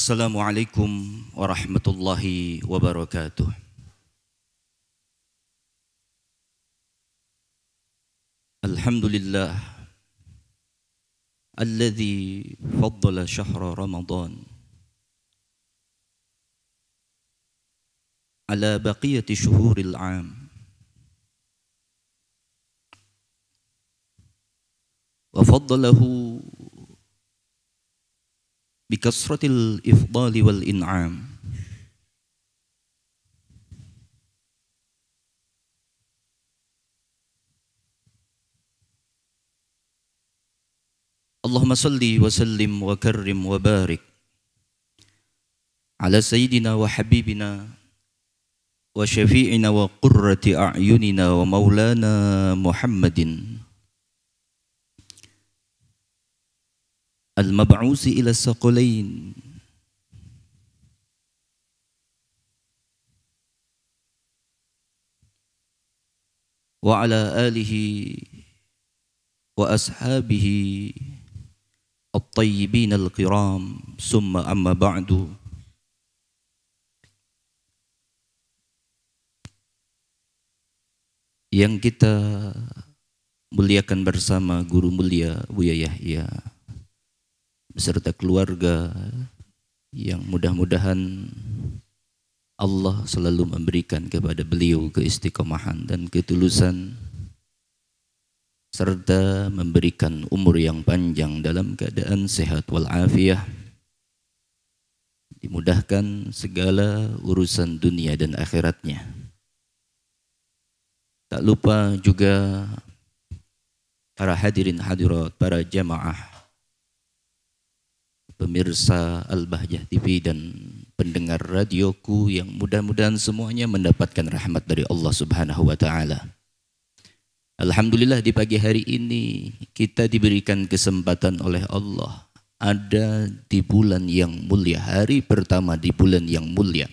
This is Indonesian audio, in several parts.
Assalamualaikum warahmatullahi wabarakatuh. Alhamdulillah alladzi faddala syahra Ramadan ala baqiyati syuhuril 'am wa faddalahu bikasratil ifdali wal in'am. Allahumma salli wa sallim wa karrim wa barik ala sayyidina wa habibina wa syafi'ina wa qurrati a'yunina wa maulana Muhammadin al-mab'usi ila saqalain wa ala alihi wa ashabihi at-tayyibin al-kiram summa amma ba'du. Yang kita muliakan bersama guru mulia Buya Yahya beserta keluarga, yang mudah-mudahan Allah selalu memberikan kepada beliau keistiqomahan dan ketulusan, serta memberikan umur yang panjang dalam keadaan sehat walafiat, dimudahkan segala urusan dunia dan akhiratnya. Tak lupa juga para hadirin hadirat, para jamaah, pemirsa Al-Bahjah TV dan pendengar radioku yang mudah-mudahan semuanya mendapatkan rahmat dari Allah Subhanahu wa taala. Alhamdulillah di pagi hari ini kita diberikan kesempatan oleh Allah ada di bulan yang mulia, hari pertama di bulan yang mulia.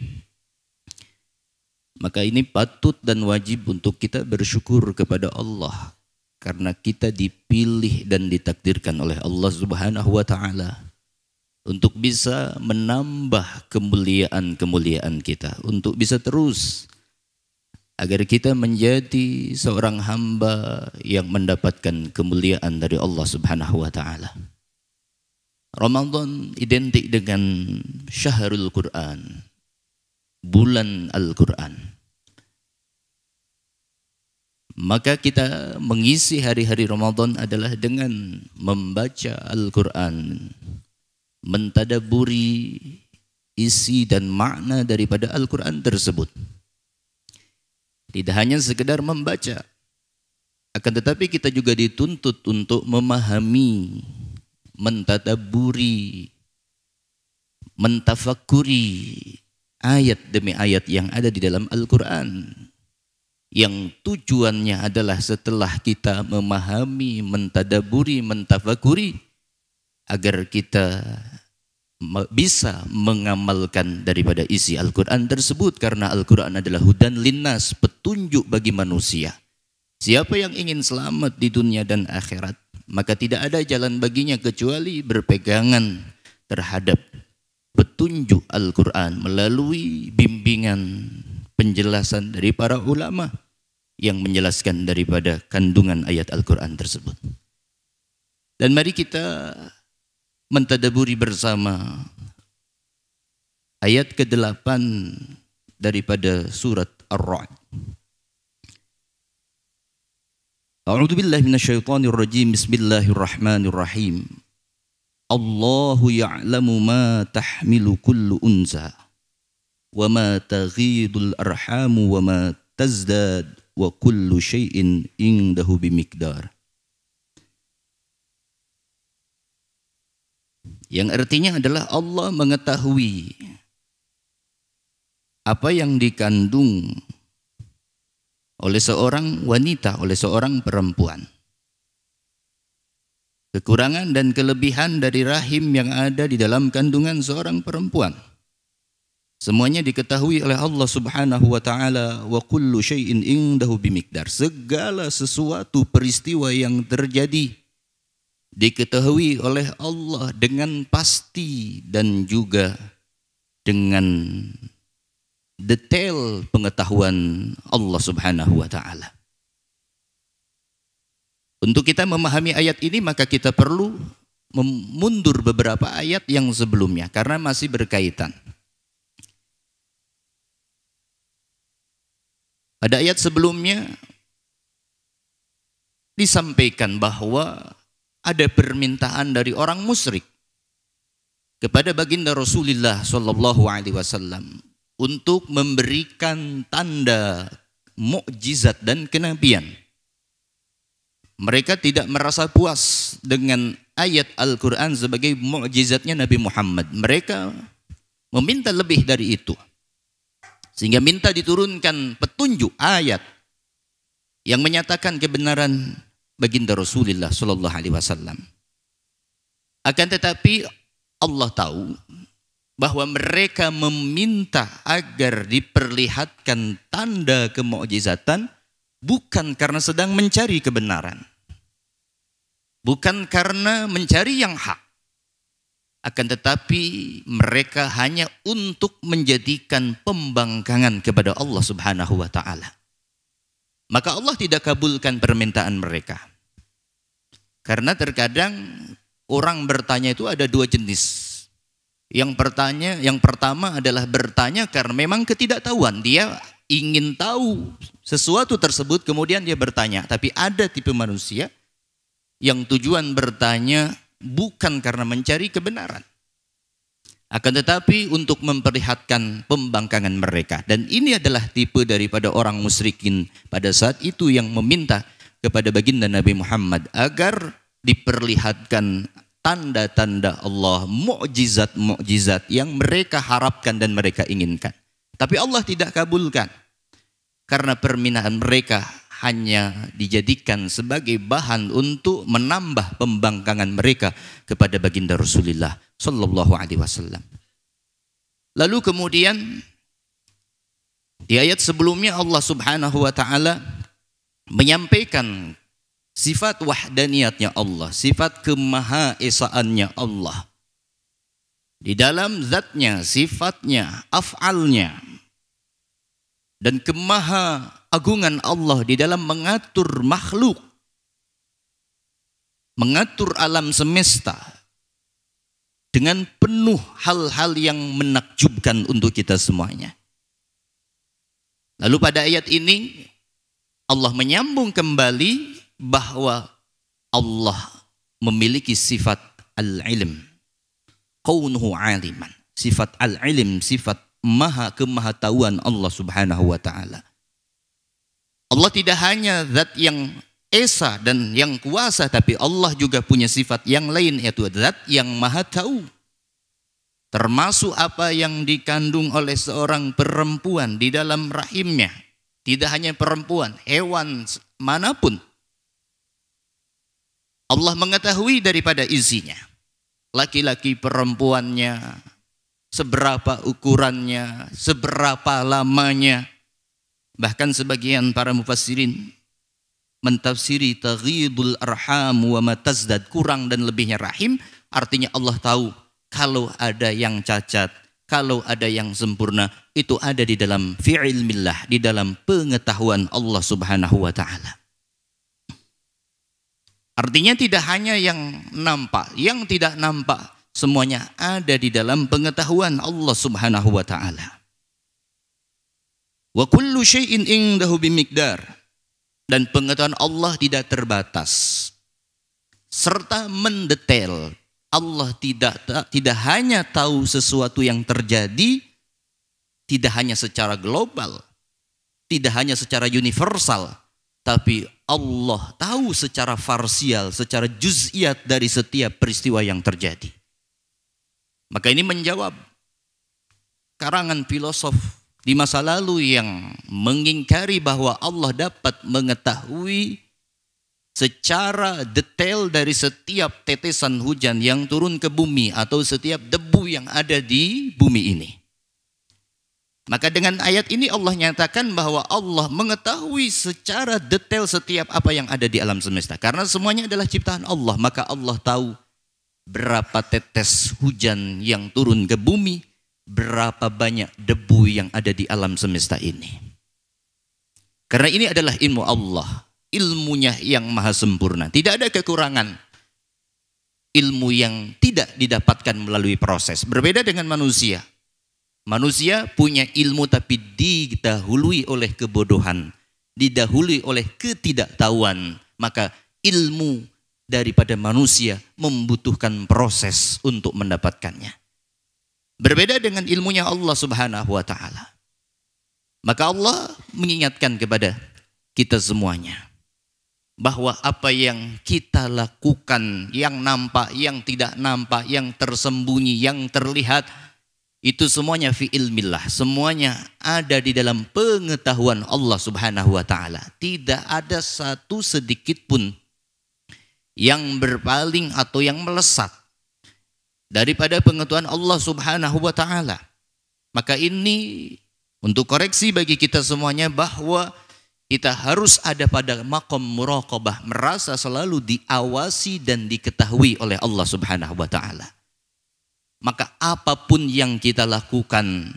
Maka ini patut dan wajib untuk kita bersyukur kepada Allah karena kita dipilih dan ditakdirkan oleh Allah Subhanahu wa taala untuk bisa menambah kemuliaan-kemuliaan kita, untuk bisa terus agar kita menjadi seorang hamba yang mendapatkan kemuliaan dari Allah Subhanahu wa taala. Ramadan identik dengan syahrul Quran, bulan Al-Quran. Maka kita mengisi hari-hari Ramadan adalah dengan membaca Al-Quran, mentadaburi isi dan makna daripada Al-Quran tersebut. Tidak hanya sekedar membaca, akan tetapi kita juga dituntut untuk memahami, mentadaburi, mentafakuri ayat demi ayat yang ada di dalam Al-Quran, yang tujuannya adalah setelah kita memahami, mentadaburi, mentafakuri, agar kita bisa mengamalkan daripada isi Al-Quran tersebut, karena Al-Quran adalah hudan linnas, petunjuk bagi manusia. Siapa yang ingin selamat di dunia dan akhirat, maka tidak ada jalan baginya kecuali berpegangan terhadap petunjuk Al-Quran melalui bimbingan penjelasan dari para ulama yang menjelaskan daripada kandungan ayat Al-Quran tersebut. Dan mari kita mentadaburi bersama ayat ke-8 daripada surat Ar-Ra'd. A'udzu billahi minasyaitonir rajim. Bismillahirrahmanirrahim. Allahu ya'lamu ma tahmilu kullu unsa wa ma taghidul arhamu wa ma tazdad wa kullu syai'in indahu bimiqdar. Yang artinya adalah Allah mengetahui apa yang dikandung oleh seorang wanita, oleh seorang perempuan. Kekurangan dan kelebihan dari rahim yang ada di dalam kandungan seorang perempuan. Semuanya diketahui oleh Allah Subhanahu wa taala. Wa kullu syai'in indahu bimiqdar. Segala sesuatu peristiwa yang terjadi diketahui oleh Allah dengan pasti dan juga dengan detail pengetahuan Allah Subhanahu wa taala. Untuk kita memahami ayat ini maka kita perlu mundur beberapa ayat yang sebelumnya karena masih berkaitan. Pada ayat sebelumnya disampaikan bahwa ada permintaan dari orang musyrik kepada baginda Rasulullah sallallahu alaihi wasallam untuk memberikan tanda mukjizat dan kenabian. Mereka tidak merasa puas dengan ayat Al-Quran sebagai mukjizatnya Nabi Muhammad. Mereka meminta lebih dari itu. Sehingga minta diturunkan petunjuk ayat yang menyatakan kebenaran baginda Rasulullah sallallahu alaihi wasallam. Akan tetapi Allah tahu bahwa mereka meminta agar diperlihatkan tanda kemukjizatan bukan karena sedang mencari kebenaran, bukan karena mencari yang hak, akan tetapi mereka hanya untuk menjadikan pembangkangan kepada Allah Subhanahu wa taala. Maka Allah tidak kabulkan permintaan mereka. Karena terkadang orang bertanya itu ada dua jenis. Yang pertama adalah bertanya karena memang ketidaktahuan. Dia ingin tahu sesuatu tersebut kemudian dia bertanya. Tapi ada tipe manusia yang tujuan bertanya bukan karena mencari kebenaran, akan tetapi untuk memperlihatkan pembangkangan mereka. Dan ini adalah tipe daripada orang musyrikin pada saat itu yang meminta kepada baginda Nabi Muhammad agar diperlihatkan tanda-tanda Allah, mukjizat-mukjizat yang mereka harapkan dan mereka inginkan. Tapi Allah tidak kabulkan karena permintaan mereka hanya dijadikan sebagai bahan untuk menambah pembangkangan mereka kepada baginda Rasulullah sallallahu alaihi wasallam. Lalu kemudian di ayat sebelumnya Allah Subhanahu wa taala menyampaikan sifat wahdaniyatnya Allah, sifat kemahaesaannya Allah. Di dalam zatnya, sifatnya, af'alnya, dan kemahaagungan Allah di dalam mengatur makhluk, mengatur alam semesta dengan penuh hal-hal yang menakjubkan untuk kita semuanya. Lalu pada ayat ini Allah menyambung kembali bahwa Allah memiliki sifat al-ilm, kaunuhu aliman, sifat al-ilm, sifat maha kemahatauan Allah Subhanahu wa taala. Allah tidak hanya zat yang esa dan yang kuasa, tapi Allah juga punya sifat yang lain, yaitu zat yang maha tahu. Termasuk apa yang dikandung oleh seorang perempuan di dalam rahimnya. Tidak hanya perempuan, hewan manapun. Allah mengetahui daripada isinya. Laki-laki perempuannya, seberapa ukurannya, seberapa lamanya. Bahkan sebagian para mufassirin mentafsiri taghidul arham wa matazdad, kurang dan lebihnya rahim, artinya Allah tahu kalau ada yang cacat, kalau ada yang sempurna, itu ada di dalam fi'ilmillah, di dalam pengetahuan Allah Subhanahu wa taala. Artinya tidak hanya yang nampak, yang tidak nampak, semuanya ada di dalam pengetahuan Allah Subhanahu wa taala. Wa kullu syai'in indahu bimiqdar, dan pengetahuan Allah tidak terbatas serta mendetail. Allah tidak hanya tahu sesuatu yang terjadi, tidak hanya secara global, tidak hanya secara universal, tapi Allah tahu secara parsial, secara juz'iyat dari setiap peristiwa yang terjadi. Maka ini menjawab karangan filosof di masa lalu yang mengingkari bahwa Allah dapat mengetahui secara detail dari setiap tetesan hujan yang turun ke bumi atau setiap debu yang ada di bumi ini. Maka dengan ayat ini Allah nyatakan bahwa Allah mengetahui secara detail setiap apa yang ada di alam semesta. Karena semuanya adalah ciptaan Allah, maka Allah tahu berapa tetes hujan yang turun ke bumi, berapa banyak debu yang ada di alam semesta ini. Karena ini adalah ilmu Allah, ilmunya yang maha sempurna, tidak ada kekurangan. Ilmu yang tidak didapatkan melalui proses. Berbeda dengan manusia. Manusia punya ilmu tapi didahului oleh kebodohan, didahului oleh ketidaktahuan. Maka ilmu daripada manusia membutuhkan proses untuk mendapatkannya. Berbeda dengan ilmunya Allah Subhanahu wa taala. Maka Allah mengingatkan kepada kita semuanya bahwa apa yang kita lakukan, yang nampak, yang tidak nampak, yang tersembunyi, yang terlihat, itu semuanya fi ilmillah, semuanya ada di dalam pengetahuan Allah Subhanahu wa taala. Tidak ada satu sedikit pun yang berpaling atau yang melesat daripada pengetahuan Allah Subhanahu wa taala. Maka ini untuk koreksi bagi kita semuanya bahwa kita harus ada pada maqam muraqabah, merasa selalu diawasi dan diketahui oleh Allah Subhanahu wa taala. Maka apapun yang kita lakukan,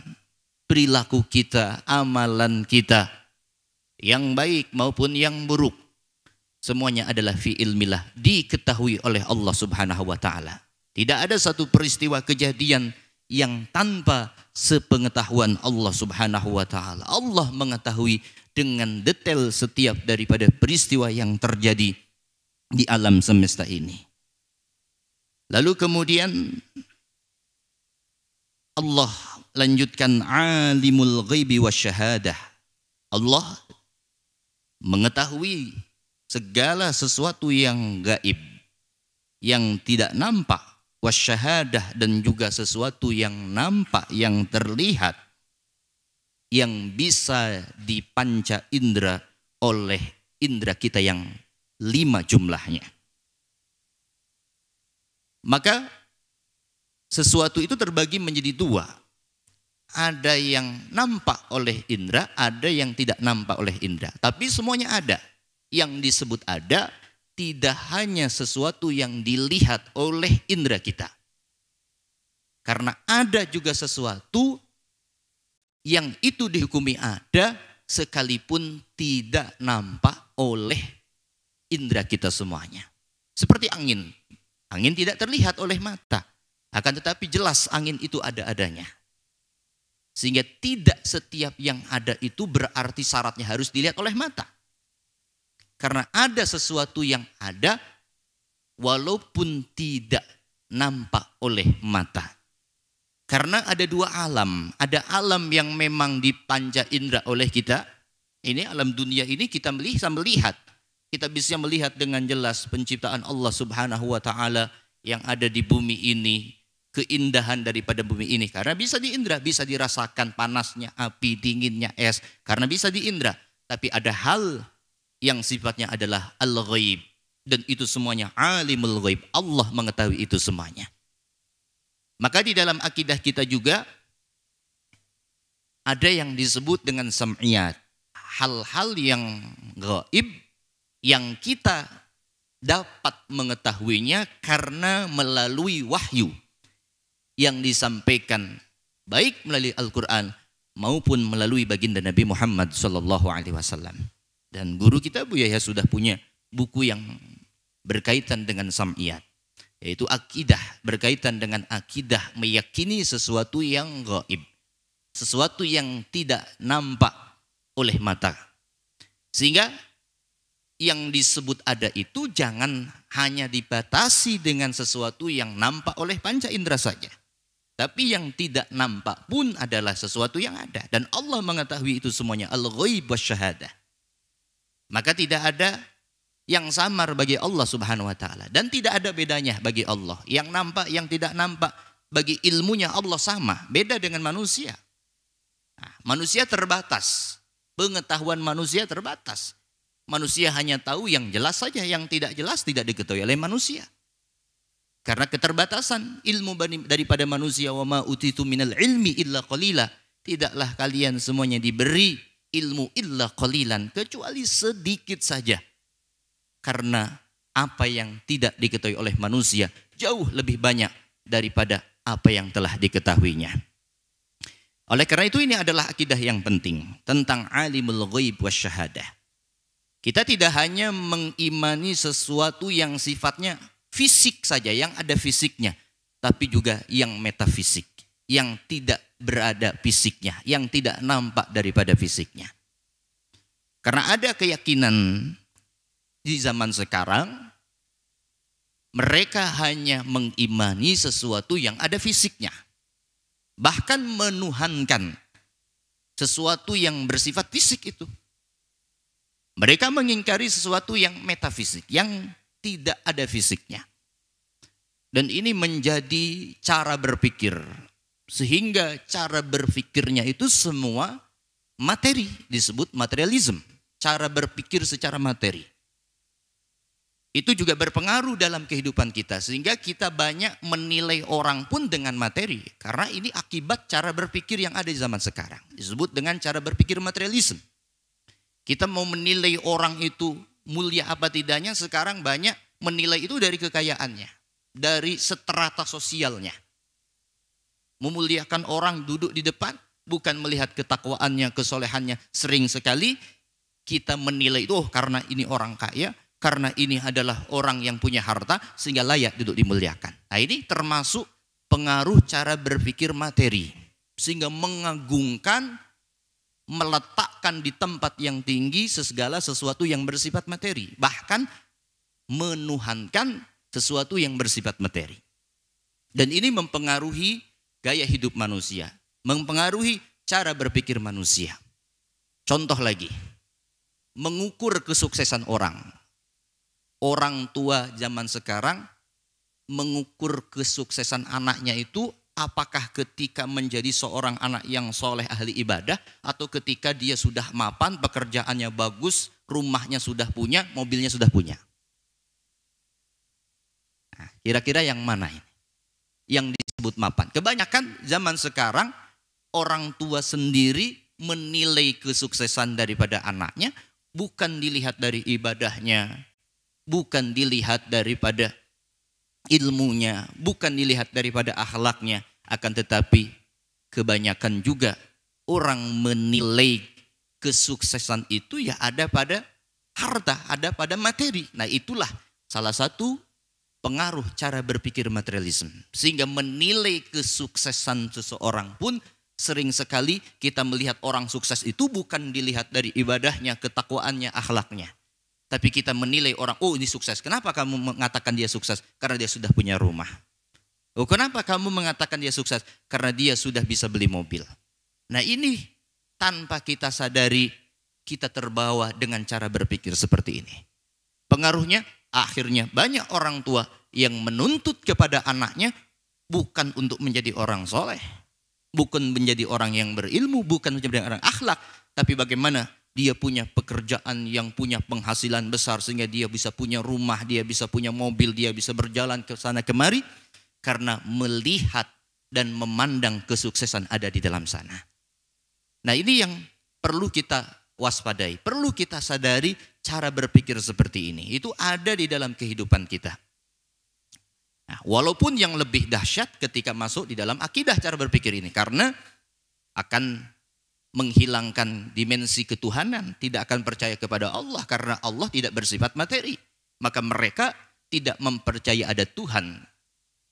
perilaku kita, amalan kita, yang baik maupun yang buruk, semuanya adalah fi ilmillah, diketahui oleh Allah Subhanahu wa taala. Tidak ada satu peristiwa kejadian yang tanpa sepengetahuan Allah Subhanahu wa taala. Allah mengetahui dengan detail setiap daripada peristiwa yang terjadi di alam semesta ini. Lalu kemudian Allah lanjutkan alimul ghaibi wasyahadah. Allah mengetahui segala sesuatu yang gaib, yang tidak nampak, wasyahadah, dan juga sesuatu yang nampak, yang terlihat, yang bisa dipanca indera oleh indera kita yang 5 jumlahnya. Maka sesuatu itu terbagi menjadi 2. Ada yang nampak oleh indera, ada yang tidak nampak oleh indera. Tapi semuanya ada. Yang disebut ada tidak hanya sesuatu yang dilihat oleh indera kita. Karena ada juga sesuatu yang itu dihukumi ada sekalipun tidak nampak oleh indera kita semuanya. Seperti angin. Angin tidak terlihat oleh mata. Akan tetapi jelas angin itu ada-adanya. Sehingga tidak setiap yang ada itu berarti syaratnya harus dilihat oleh mata. Karena ada sesuatu yang ada walaupun tidak nampak oleh mata. Karena ada 2 alam. Ada alam yang memang dipanca indera oleh kita. Ini alam dunia ini kita bisa melihat. Kita bisa melihat dengan jelas penciptaan Allah Subhanahu wa taala yang ada di bumi ini. Keindahan daripada bumi ini. Karena bisa diindra, bisa dirasakan panasnya api, dinginnya es. Karena bisa diindra. Tapi ada hal yang sifatnya adalah al-ghaib. Dan itu semuanya alimul ghaib. Allah mengetahui itu semuanya. Maka di dalam akidah kita juga ada yang disebut dengan sam'iyat. Hal-hal yang gaib yang kita dapat mengetahuinya karena melalui wahyu yang disampaikan baik melalui Al-Quran maupun melalui baginda Nabi Muhammad SAW. Dan guru kita Bu Yahya sudah punya buku yang berkaitan dengan sam'iyat, yaitu akidah, berkaitan dengan akidah meyakini sesuatu yang gaib, sesuatu yang tidak nampak oleh mata. Sehingga yang disebut ada itu jangan hanya dibatasi dengan sesuatu yang nampak oleh panca indera saja. Tapi yang tidak nampak pun adalah sesuatu yang ada. Dan Allah mengetahui itu semuanya. Al-ghaib wasyahadah. Maka tidak ada yang samar bagi Allah Subhanahu wa ta'ala. Dan tidak ada bedanya bagi Allah. Yang nampak, yang tidak nampak. Bagi ilmunya Allah sama. Beda dengan manusia. Nah, manusia terbatas. Pengetahuan manusia terbatas. Manusia hanya tahu yang jelas saja. Yang tidak jelas tidak diketahui oleh manusia. Karena keterbatasan ilmu daripada manusia. Wa ma utitu minal ilmi illa qalila. Tidaklah kalian semuanya diberi ilmu illa qalilan. Kecuali sedikit saja. Karena apa yang tidak diketahui oleh manusia jauh lebih banyak daripada apa yang telah diketahuinya. Oleh karena itu ini adalah akidah yang penting tentang alimul ghaib wasyahadah. Kita tidak hanya mengimani sesuatu yang sifatnya fisik saja, yang ada fisiknya, tapi juga yang metafisik, yang tidak berada fisiknya, yang tidak nampak daripada fisiknya. Karena ada keyakinan di zaman sekarang, mereka hanya mengimani sesuatu yang ada fisiknya. Bahkan menuhankan sesuatu yang bersifat fisik itu. Mereka mengingkari sesuatu yang metafisik, yang tidak ada fisiknya. Dan ini menjadi cara berpikir. Sehingga cara berpikirnya itu semua materi, disebut materialisme. Cara berpikir secara materi. Itu juga berpengaruh dalam kehidupan kita. Sehingga kita banyak menilai orang pun dengan materi. Karena ini akibat cara berpikir yang ada di zaman sekarang. Disebut dengan cara berpikir materialisme. Kita mau menilai orang itu mulia apa tidaknya, sekarang banyak menilai itu dari kekayaannya. Dari strata sosialnya. Memuliakan orang duduk di depan, bukan melihat ketakwaannya, kesolehannya. Sering sekali kita menilai itu, oh karena ini orang kaya, karena ini adalah orang yang punya harta, sehingga layak duduk dimuliakan. Nah ini termasuk pengaruh cara berpikir materi. Sehingga mengagungkan, meletakkan di tempat yang tinggi segala sesuatu yang bersifat materi. Bahkan menuhankan sesuatu yang bersifat materi. Dan ini mempengaruhi gaya hidup manusia. Mempengaruhi cara berpikir manusia. Contoh lagi. Mengukur kesuksesan orang. Orang tua zaman sekarang mengukur kesuksesan anaknya itu apakah ketika menjadi seorang anak yang soleh ahli ibadah atau ketika dia sudah mapan, pekerjaannya bagus, rumahnya sudah punya, mobilnya sudah punya. Nah, kira-kira yang mana ini? Yang disebut mapan. Kebanyakan zaman sekarang orang tua sendiri menilai kesuksesan daripada anaknya bukan dilihat dari ibadahnya, bukan dilihat daripada ilmunya, bukan dilihat daripada akhlaknya, akan tetapi kebanyakan juga orang menilai kesuksesan itu ya ada pada harta, ada pada materi. Nah itulah salah satu pengaruh cara berpikir materialisme. Sehingga menilai kesuksesan seseorang pun sering sekali kita melihat orang sukses itu bukan dilihat dari ibadahnya, ketakwaannya, akhlaknya. Tapi kita menilai orang, oh ini sukses. Kenapa kamu mengatakan dia sukses? Karena dia sudah punya rumah. Oh kenapa kamu mengatakan dia sukses? Karena dia sudah bisa beli mobil. Nah ini tanpa kita sadari kita terbawa dengan cara berpikir seperti ini. Pengaruhnya akhirnya banyak orang tua yang menuntut kepada anaknya bukan untuk menjadi orang soleh. Bukan menjadi orang yang berilmu, bukan menjadi orang akhlak. Tapi bagaimana dia punya pekerjaan yang punya penghasilan besar sehingga dia bisa punya rumah, dia bisa punya mobil, dia bisa berjalan ke sana kemari. Karena melihat dan memandang kesuksesan ada di dalam sana. Nah ini yang perlu kita waspadai, perlu kita sadari cara berpikir seperti ini. Itu ada di dalam kehidupan kita. Nah, walaupun yang lebih dahsyat ketika masuk di dalam akidah cara berpikir ini. Karena akan menghilangkan dimensi ketuhanan. Tidak akan percaya kepada Allah karena Allah tidak bersifat materi. Maka mereka tidak mempercayai ada Tuhan.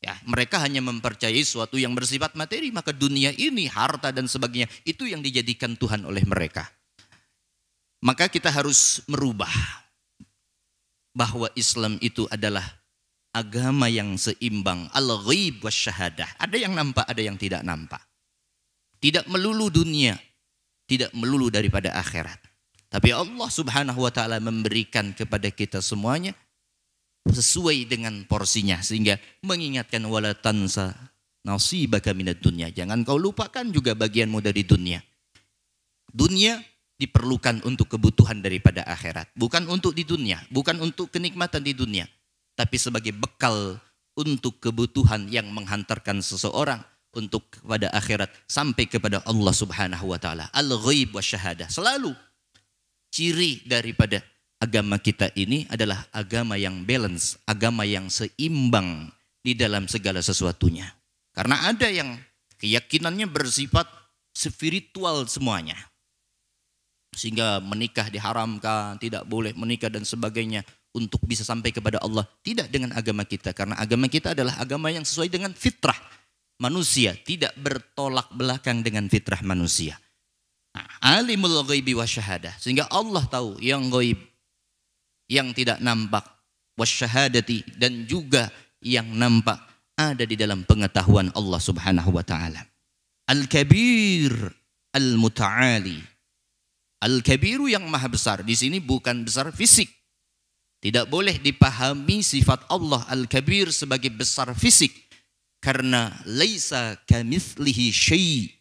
Ya, mereka hanya mempercayai sesuatu yang bersifat materi. Maka dunia ini, harta dan sebagainya, itu yang dijadikan Tuhan oleh mereka. Maka kita harus merubah bahwa Islam itu adalah agama yang seimbang, al-ghaib wasyahadah. Ada yang nampak, ada yang tidak nampak. Tidak melulu dunia, tidak melulu daripada akhirat. Tapi Allah Subhanahu wa taala memberikan kepada kita semuanya sesuai dengan porsinya, sehingga mengingatkan wala tansa nasibaka minad dunya. Jangan kau lupakan juga bagianmu dari dunia. Dunia diperlukan untuk kebutuhan daripada akhirat, bukan untuk di dunia, bukan untuk kenikmatan di dunia, tapi sebagai bekal untuk kebutuhan yang menghantarkan seseorang untuk kepada akhirat sampai kepada Allah Subhanahu wa taala. Al-ghaib wasyahadah. Selalu ciri daripada agama kita ini adalah agama yang balance, agama yang seimbang di dalam segala sesuatunya. Karena ada yang keyakinannya bersifat spiritual semuanya. Sehingga menikah diharamkan, tidak boleh menikah dan sebagainya untuk bisa sampai kepada Allah. Tidak dengan agama kita, karena agama kita adalah agama yang sesuai dengan fitrah manusia, tidak bertolak belakang dengan fitrah manusia. Alimul ghaibi wasyahadah, sehingga Allah tahu yang ghaib, yang tidak nampak, wasyahadati, dan juga yang nampak ada di dalam pengetahuan Allah Subhanahu wa taala. Al-Kabir Al-Muta'ali. Al-Kabiru yang maha besar. Di sini bukan besar fisik. Tidak boleh dipahami sifat Allah Al-Kabir sebagai besar fisik, karena laisa kamitslihi syai'.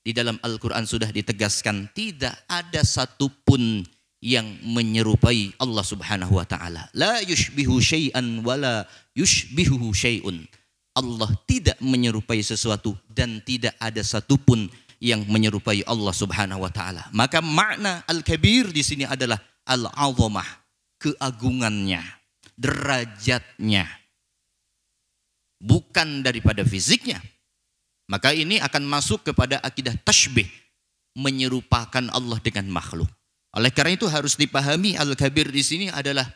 Di dalam Al-Quran sudah ditegaskan tidak ada satupun yang menyerupai Allah Subhanahu wa taala. La yushbihu syai'an wala yushbihuhu syai'un. Allah tidak menyerupai sesuatu dan tidak ada satupun yang menyerupai Allah Subhanahu wa taala. Maka makna Al-Kabir di sini adalah al-'azamah, keagungannya, derajatnya, bukan daripada fisiknya. Maka ini akan masuk kepada akidah tasybih, menyerupakan Allah dengan makhluk. Oleh karena itu harus dipahami Al-Kabir di sini adalah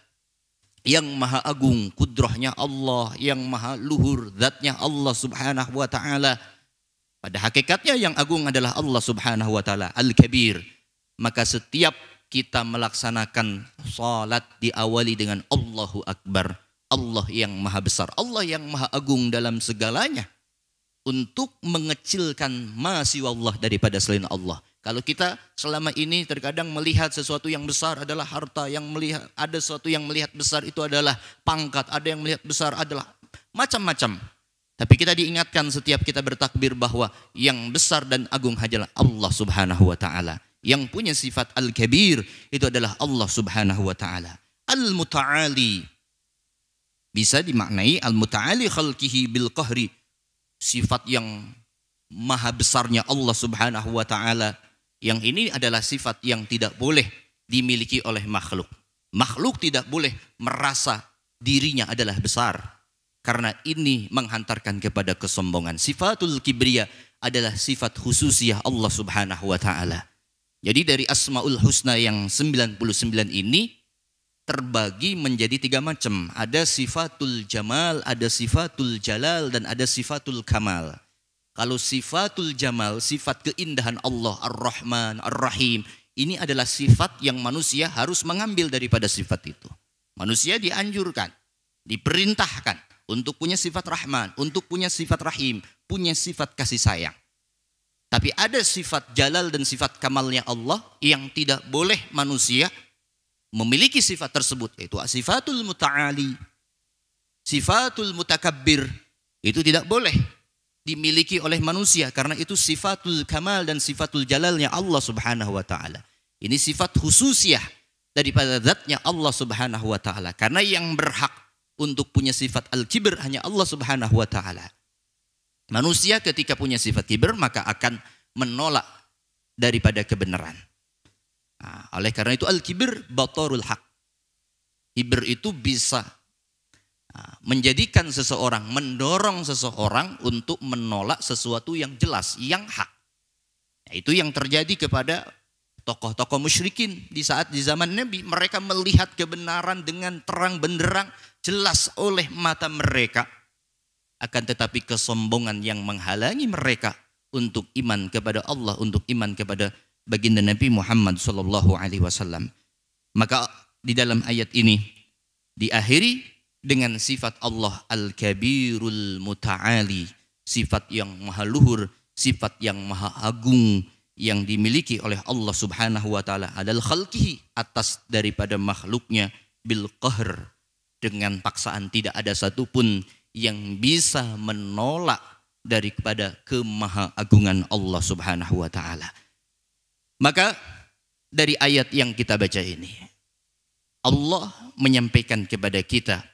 yang maha agung, kudrahnya Allah, yang maha luhur, zatnya Allah Subhanahu wa taala. Pada hakikatnya yang agung adalah Allah Subhanahu wa taala, Al-Kabir. Maka setiap kita melaksanakan salat diawali dengan Allahu Akbar, Allah yang maha besar, Allah yang maha agung dalam segalanya, untuk mengecilkan ma siwallah daripada selain Allah. Kalau kita selama ini terkadang melihat sesuatu yang besar adalah harta, yang melihat ada sesuatu yang melihat besar itu adalah pangkat, ada yang melihat besar adalah macam-macam. Tapi kita diingatkan setiap kita bertakbir bahwa yang besar dan agung hanyalah Allah Subhanahu wa taala. Yang punya sifat Al-Kabir itu adalah Allah Subhanahu wa taala. Al-Muta'ali bisa dimaknai Al-Muta'ali khalqihi bil qahri, sifat yang maha besarnya Allah Subhanahu wa taala. Yang ini adalah sifat yang tidak boleh dimiliki oleh makhluk. Makhluk tidak boleh merasa dirinya adalah besar, karena ini menghantarkan kepada kesombongan. Sifatul kibriya adalah sifat khususiyah Allah Subhanahu wa taala. Jadi dari Asmaul Husna yang 99 ini terbagi menjadi 3 macam. Ada sifatul jamal, ada sifatul jalal, dan ada sifatul kamal. Kalau sifatul jamal, sifat keindahan Allah Ar-Rahman, Ar-Rahim, ini adalah sifat yang manusia harus mengambil daripada sifat itu. Manusia dianjurkan, diperintahkan untuk punya sifat Rahman, untuk punya sifat Rahim, punya sifat kasih sayang. Tapi ada sifat jalal dan sifat kamalnya Allah yang tidak boleh manusia memiliki sifat tersebut, yaitu sifatul muta'ali, sifatul mutakabbir. Itu tidak boleh dimiliki oleh manusia, karena itu sifatul kamal dan sifatul jalalnya Allah Subhanahu wa taala. Ini sifat khususiyah daripada zatnya Allah Subhanahu wa taala, karena yang berhak untuk punya sifat al-kibr hanya Allah Subhanahu wa taala. Manusia ketika punya sifat kibr maka akan menolak daripada kebenaran. Nah, oleh karena itu al-kibr batarul haq. Kibr itu bisa menjadikan seseorang, mendorong seseorang untuk menolak sesuatu yang jelas, yang hak. Nah, itu yang terjadi kepada tokoh-tokoh musyrikin di zaman Nabi. Mereka melihat kebenaran dengan terang benderang, jelas oleh mata mereka. Akan tetapi kesombongan yang menghalangi mereka untuk iman kepada Allah, untuk iman kepada baginda Nabi Muhammad SAW. Maka di dalam ayat ini diakhiri dengan sifat Allah Al-Kabirul Muta'ali, sifat yang maha luhur, sifat yang maha agung yang dimiliki oleh Allah Subhanahu wa taala adalah khalqihi, atas daripada makhluknya, bil qahr, dengan paksaan. Tidak ada satupun yang bisa menolak daripada kemahaagungan Allah Subhanahu wa taala. Maka dari ayat yang kita baca ini, Allah menyampaikan kepada kita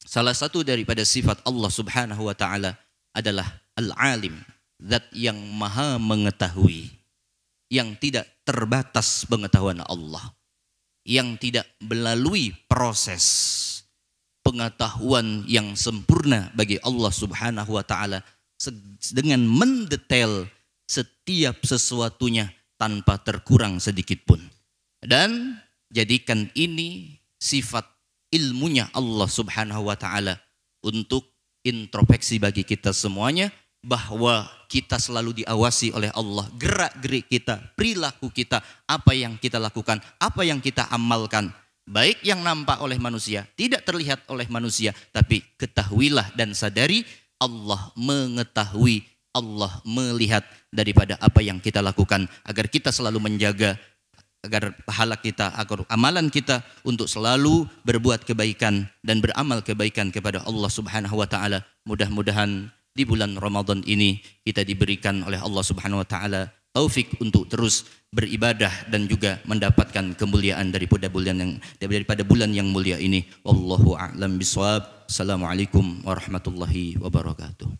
salah satu daripada sifat Allah Subhanahu wa taala adalah Al-Alim, zat yang maha mengetahui, yang tidak terbatas pengetahuan Allah, yang tidak melalui proses pengetahuan yang sempurna bagi Allah Subhanahu wa taala dengan mendetail setiap sesuatunya tanpa terkurang sedikit pun. Dan jadikan ini sifat ilmunya Allah Subhanahu wa taala untuk introspeksi bagi kita semuanya, bahwa kita selalu diawasi oleh Allah, gerak-gerik kita, perilaku kita, apa yang kita lakukan, apa yang kita amalkan, baik yang nampak oleh manusia, tidak terlihat oleh manusia, tapi ketahuilah dan sadari Allah mengetahui, Allah melihat daripada apa yang kita lakukan, agar kita selalu menjaga, agar pahala kita, agar amalan kita untuk selalu berbuat kebaikan dan beramal kebaikan kepada Allah Subhanahu wa taala. Mudah-mudahan di bulan Ramadan ini kita diberikan oleh Allah Subhanahu wa taala taufik untuk terus beribadah dan juga mendapatkan kemuliaan daripada bulan yang mulia ini. Wallahu a'lam bishawab. Assalamualaikum warahmatullahi wabarakatuh.